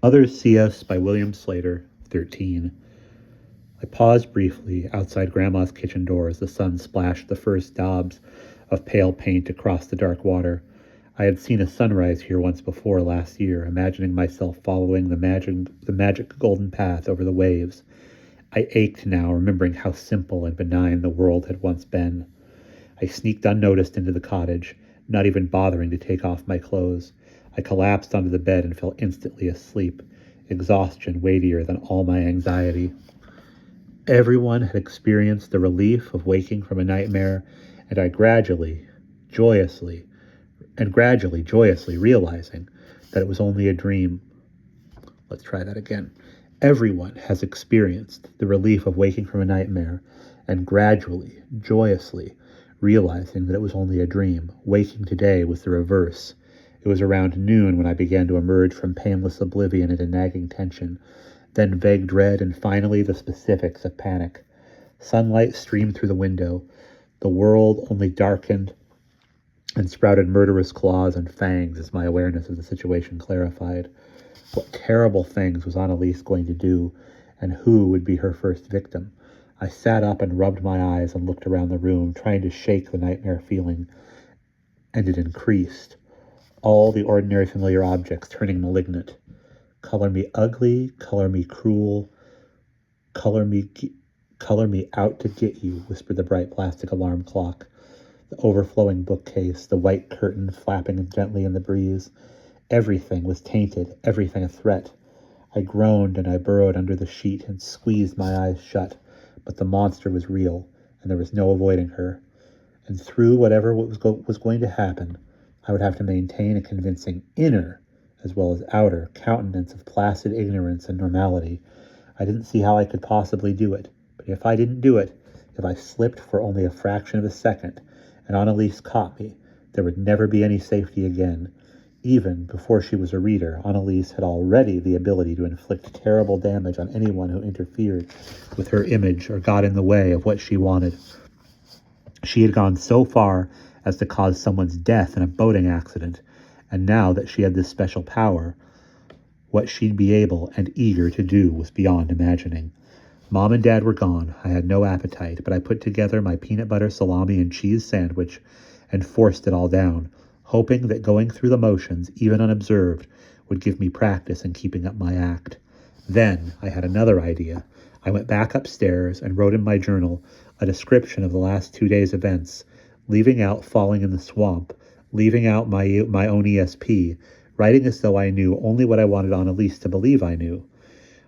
Others See Us by William Sleator, 13. I paused briefly outside Grandma's kitchen door as the sun splashed the first daubs of pale paint across the dark water. I had seen a sunrise here once before last year, imagining myself following the magic golden path over the waves. I ached now, remembering how simple and benign the world had once been. I sneaked unnoticed into the cottage, not even bothering to take off my clothes. I collapsed onto the bed and fell instantly asleep, exhaustion weightier than all my anxiety. Everyone had experienced the relief of waking from a nightmare, and I joyously realizing that it was only a dream. Let's try that again. Everyone has experienced the relief of waking from a nightmare, and joyously realizing that it was only a dream. Waking today was the reverse. It was around noon when I began to emerge from painless oblivion into nagging tension, then vague dread, and finally the specifics of panic. Sunlight streamed through the window. The world only darkened and sprouted murderous claws and fangs as my awareness of the situation clarified. What terrible things was Annalise going to do, and who would be her first victim? I sat up and rubbed my eyes and looked around the room, trying to shake the nightmare feeling, and it increased. All the ordinary familiar objects turning malignant. Color me ugly, color me cruel, color me out to get you, whispered the bright plastic alarm clock. The overflowing bookcase, the white curtain flapping gently in the breeze. Everything was tainted, everything a threat. I groaned and I burrowed under the sheet and squeezed my eyes shut, but the monster was real, and there was no avoiding her. And through whatever was going to happen, I would have to maintain a convincing inner as well as outer countenance of placid ignorance and normality. I didn't see how I could possibly do it, but if I didn't do it, if I slipped for only a fraction of a second, and Annalise caught me, there would never be any safety again. Even before she was a reader, Annalise had already the ability to inflict terrible damage on anyone who interfered with her image or got in the way of what she wanted. She had gone so far as to cause someone's death in a boating accident, and now that she had this special power, what she'd be able and eager to do was beyond imagining. Mom and Dad were gone. I had no appetite, but I put together my peanut butter, salami, and cheese sandwich and forced it all down, hoping that going through the motions, even unobserved, would give me practice in keeping up my act. Then I had another idea. I went back upstairs and wrote in my journal a description of the last 2 days' events, leaving out falling in the swamp, leaving out my own ESP, writing as though I knew only what I wanted Annalise to believe I knew.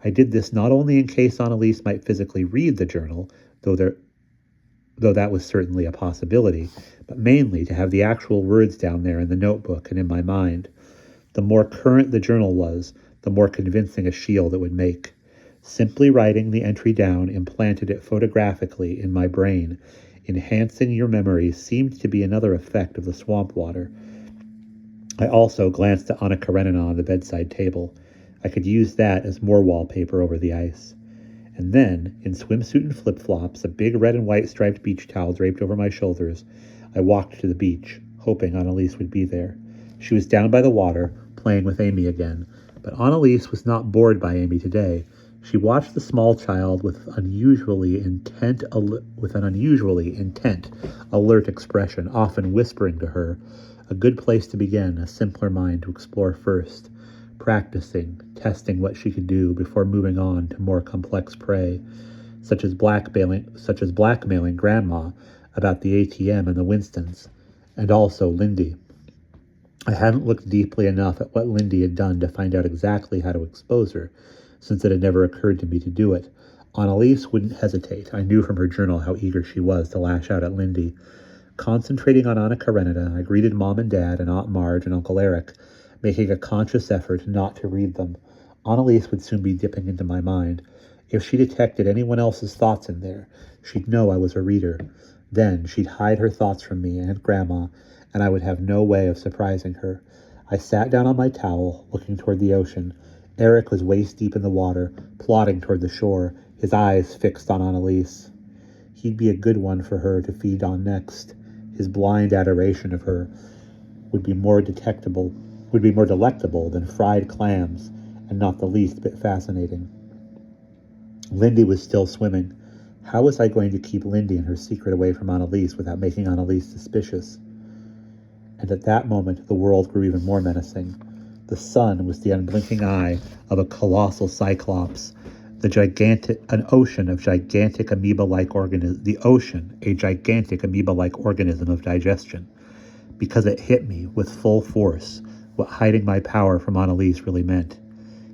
I did this not only in case Annalise might physically read the journal, though that was certainly a possibility, but mainly to have the actual words down there in the notebook and in my mind. The more current the journal was, the more convincing a shield it would make. Simply writing the entry down implanted it photographically in my brain. Enhancing your memory seemed to be another effect of the swamp water. I also glanced at Anna Karenina on the bedside table. I could use that as more wallpaper over the ice. And then, in swimsuit and flip-flops, a big red and white striped beach towel draped over my shoulders, I walked to the beach, hoping Annalise would be there. She was down by the water, playing with Amy again, but Annalise was not bored by Amy today. She watched the small child with an unusually intent, alert expression, often whispering to her. A good place to begin, a simpler mind to explore first, practicing, testing what she could do before moving on to more complex prey, such as blackmailing Grandma about the ATM and the Winstons, and also Lindy. I hadn't looked deeply enough at what Lindy had done to find out exactly how to expose her, since it had never occurred to me to do it. Annalise wouldn't hesitate. I knew from her journal how eager she was to lash out at Lindy. Concentrating on Anna Karenina, I greeted Mom and Dad and Aunt Marge and Uncle Eric, making a conscious effort not to read them. Annalise would soon be dipping into my mind. If she detected anyone else's thoughts in there, she'd know I was a reader. Then she'd hide her thoughts from me and Grandma, and I would have no way of surprising her. I sat down on my towel, looking toward the ocean. Eric was waist deep in the water, plodding toward the shore, his eyes fixed on Annalise. He'd be a good one for her to feed on next. His blind adoration of her would be more delectable than fried clams, and not the least bit fascinating. Lindy was still swimming. How was I going to keep Lindy and her secret away from Annalise without making Annalise suspicious? And at that moment, the world grew even more menacing. The sun was the unblinking eye of a colossal cyclops, an ocean of gigantic amoeba-like a gigantic amoeba-like organism of digestion. Because it hit me with full force what hiding my power from Annalise really meant.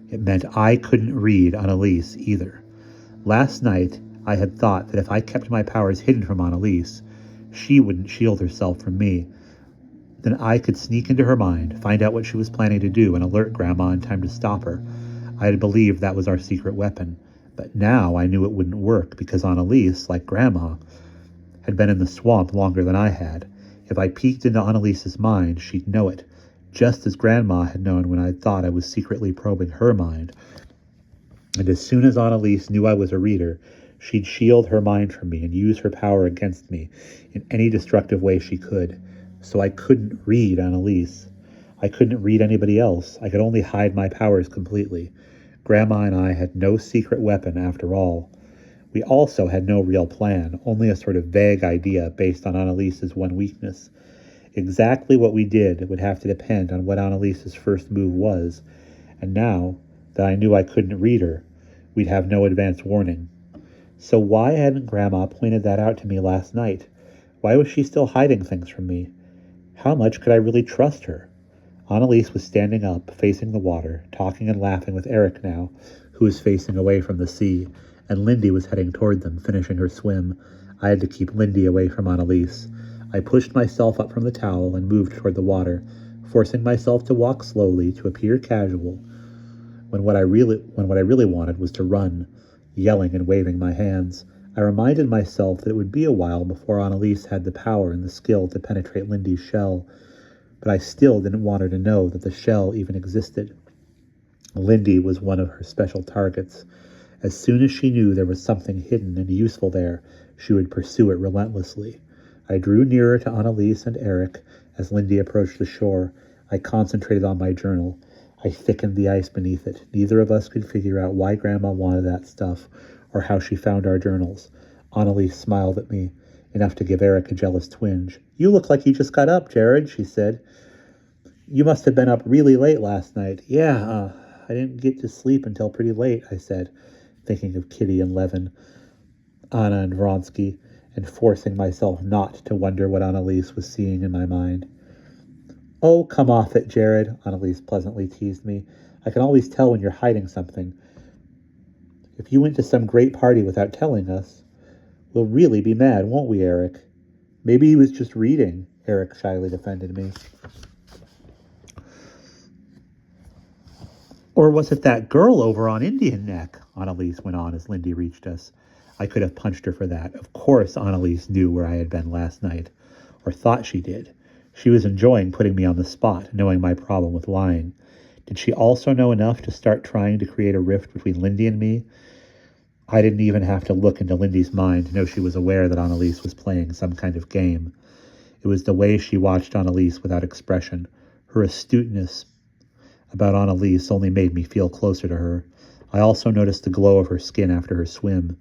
It meant I couldn't read Annalise either. Last night, I had thought that if I kept my powers hidden from Annalise, she wouldn't shield herself from me. Then I could sneak into her mind, find out what she was planning to do, and alert Grandma in time to stop her. I had believed that was our secret weapon, but now I knew it wouldn't work because Annalise, like Grandma, had been in the swamp longer than I had. If I peeked into Annalise's mind, she'd know it, just as Grandma had known when I thought I was secretly probing her mind. And as soon as Annalise knew I was a reader, she'd shield her mind from me and use her power against me in any destructive way she could. So I couldn't read Annalise. I couldn't read anybody else. I could only hide my powers completely. Grandma and I had no secret weapon after all. We also had no real plan, only a sort of vague idea based on Annalise's one weakness. Exactly what we did would have to depend on what Annalise's first move was, and now that I knew I couldn't read her, we'd have no advance warning. So why hadn't Grandma pointed that out to me last night? Why was she still hiding things from me? How much could I really trust her? Annalise was standing up, facing the water, talking and laughing with Eric now, who was facing away from the sea, and Lindy was heading toward them, finishing her swim. I had to keep Lindy away from Annalise. I pushed myself up from the towel and moved toward the water, forcing myself to walk slowly, to appear casual, when what I really wanted was to run, yelling and waving my hands. I reminded myself that it would be a while before Annalise had the power and the skill to penetrate Lindy's shell, but I still didn't want her to know that the shell even existed. Lindy was one of her special targets. As soon as she knew there was something hidden and useful there, she would pursue it relentlessly. I drew nearer to Annalise and Eric as Lindy approached the shore. I concentrated on my journal. I thickened the ice beneath it. Neither of us could figure out why Grandma wanted that stuff or how she found our journals. Annalise smiled at me, enough to give Eric a jealous twinge. "You look like you just got up, Jared," she said. "You must have been up really late last night." "Yeah, I didn't get to sleep until pretty late," I said, thinking of Kitty and Levin, Anna and Vronsky, and forcing myself not to wonder what Annalise was seeing in my mind. "Oh, come off it, Jared," Annalise pleasantly teased me. "I can always tell when you're hiding something. If you went to some great party without telling us, we'll really be mad, won't we, Eric?" "Maybe he was just reading," Eric shyly defended me. "Or was it that girl over on Indian Neck?" Annalise went on as Lindy reached us. I could have punched her for that. Of course Annalise knew where I had been last night, or thought she did. She was enjoying putting me on the spot, knowing my problem with lying. Did she also know enough to start trying to create a rift between Lindy and me? I didn't even have to look into Lindy's mind to know she was aware that Annalise was playing some kind of game. It was the way she watched Annalise without expression. Her astuteness about Annalise only made me feel closer to her. I also noticed the glow of her skin after her swim.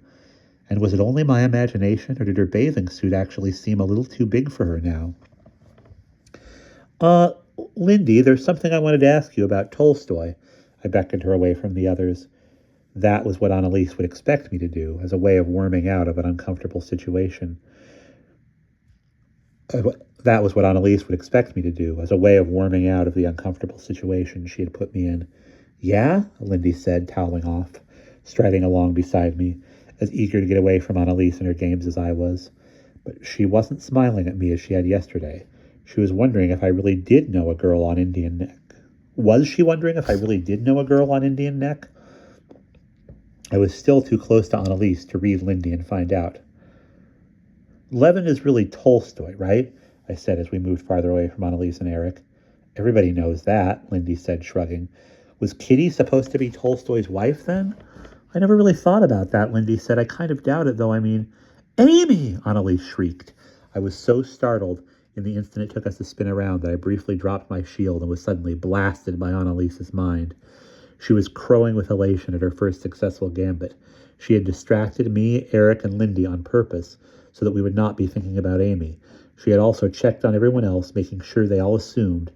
And was it only my imagination, or did her bathing suit actually seem a little too big for her now? Lindy, there's something I wanted to ask you about Tolstoy." I beckoned her away from the others. That was what Annalise would expect me to do, as a way of worming out of an uncomfortable situation. That was what Annalise would expect me to do, as a way of worming out of the uncomfortable situation she had put me in. "Yeah?" Lindy said, toweling off, striding along beside me, as eager to get away from Annalise and her games as I was. But she wasn't smiling at me as she had yesterday. She was wondering if I really did know a girl on Indian Neck. Was she wondering if I really did know a girl on Indian Neck? I was still too close to Annalise to read Lindy and find out. "Levin is really Tolstoy, right?" I said as we moved farther away from Annalise and Eric. "Everybody knows that," Lindy said, shrugging. "Was Kitty supposed to be Tolstoy's wife then?" "I never really thought about that," Lindy said. "I kind of doubt it, though. I mean..." "Amy!" Annalise shrieked. I was so startled in the instant it took us to spin around that I briefly dropped my shield and was suddenly blasted by Annalise's mind. She was crowing with elation at her first successful gambit. She had distracted me, Eric, and Lindy on purpose so that we would not be thinking about Amy. She had also checked on everyone else, making sure they all assumed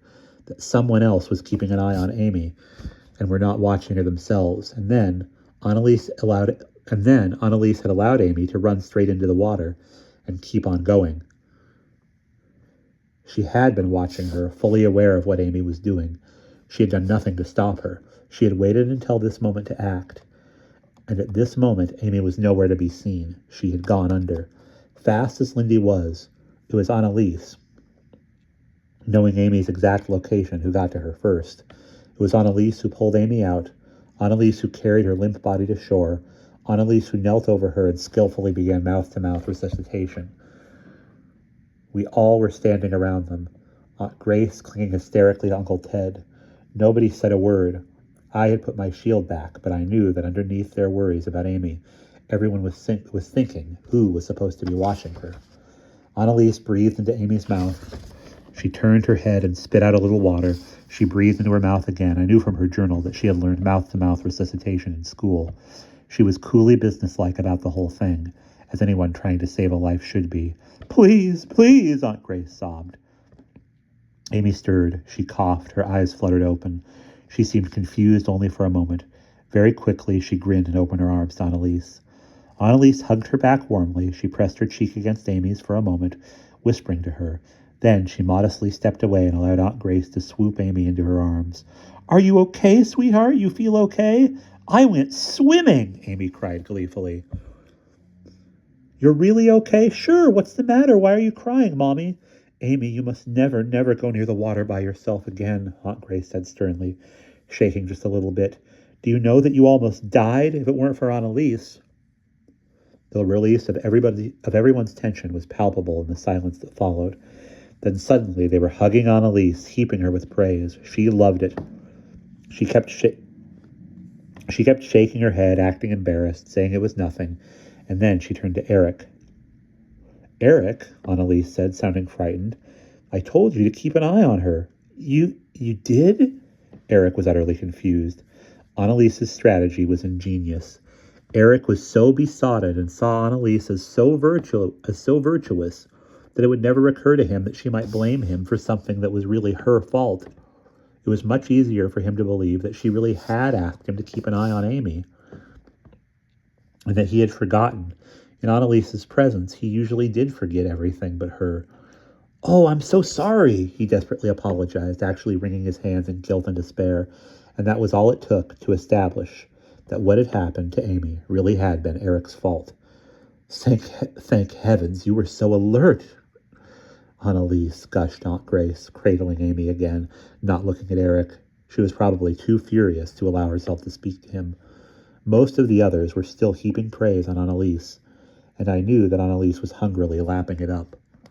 that someone else was keeping an eye on Amy and were not watching her themselves. And then Annalise had allowed Amy to run straight into the water and keep on going. She had been watching her, fully aware of what Amy was doing. She had done nothing to stop her. She had waited until this moment to act. And at this moment, Amy was nowhere to be seen. She had gone under. Fast as Lindy was, it was Annalise, knowing Amy's exact location, who got to her first. It was Annalise who pulled Amy out, Annalise who carried her limp body to shore, Annalise who knelt over her and skillfully began mouth-to-mouth resuscitation. We all were standing around them, Aunt Grace clinging hysterically to Uncle Ted. Nobody said a word. I had put my shield back, but I knew that underneath their worries about Amy, everyone was thinking who was supposed to be watching her. Annalise breathed into Amy's mouth. She turned her head and spit out a little water. She breathed into her mouth again. I knew from her journal that she had learned mouth-to-mouth resuscitation in school. She was coolly businesslike about the whole thing, as anyone trying to save a life should be. Please, please, Aunt Grace sobbed. Amy stirred. She coughed. Her eyes fluttered open. She seemed confused only for a moment. Very quickly, she grinned and opened her arms to Annalise. Annalise hugged her back warmly. She pressed her cheek against Amy's for a moment, whispering to her. Then she modestly stepped away and allowed Aunt Grace to swoop Amy into her arms. Are you okay, sweetheart? You feel okay? I went swimming, Amy cried gleefully. You're really okay? Sure, what's the matter? Why are you crying, Mommy? Amy, you must never, never go near the water by yourself again, Aunt Grace said sternly, shaking just a little bit. Do you know that you almost died if it weren't for Annalise? The release of everyone's tension was palpable in the silence that followed. Then suddenly they were hugging Annalise, heaping her with praise. She loved it. She kept shaking her head, acting embarrassed, saying it was nothing, and then she turned to Eric. Eric, Annalise said, sounding frightened, I told you to keep an eye on her. You did? Eric was utterly confused. Annalise's strategy was ingenious. Eric was so besotted and saw Annalise as so virtuous that it would never occur to him that she might blame him for something that was really her fault. It was much easier for him to believe that she really had asked him to keep an eye on Amy, and that he had forgotten. In Annalise's presence, he usually did forget everything but her. Oh, I'm so sorry, he desperately apologized, actually wringing his hands in guilt and despair, and that was all it took to establish that what had happened to Amy really had been Eric's fault. Thank heavens, you were so alert, Annalise, gushed Aunt Grace, cradling Amy again, not looking at Eric. She was probably too furious to allow herself to speak to him. Most of the others were still heaping praise on Annalise, and I knew that Annalise was hungrily lapping it up.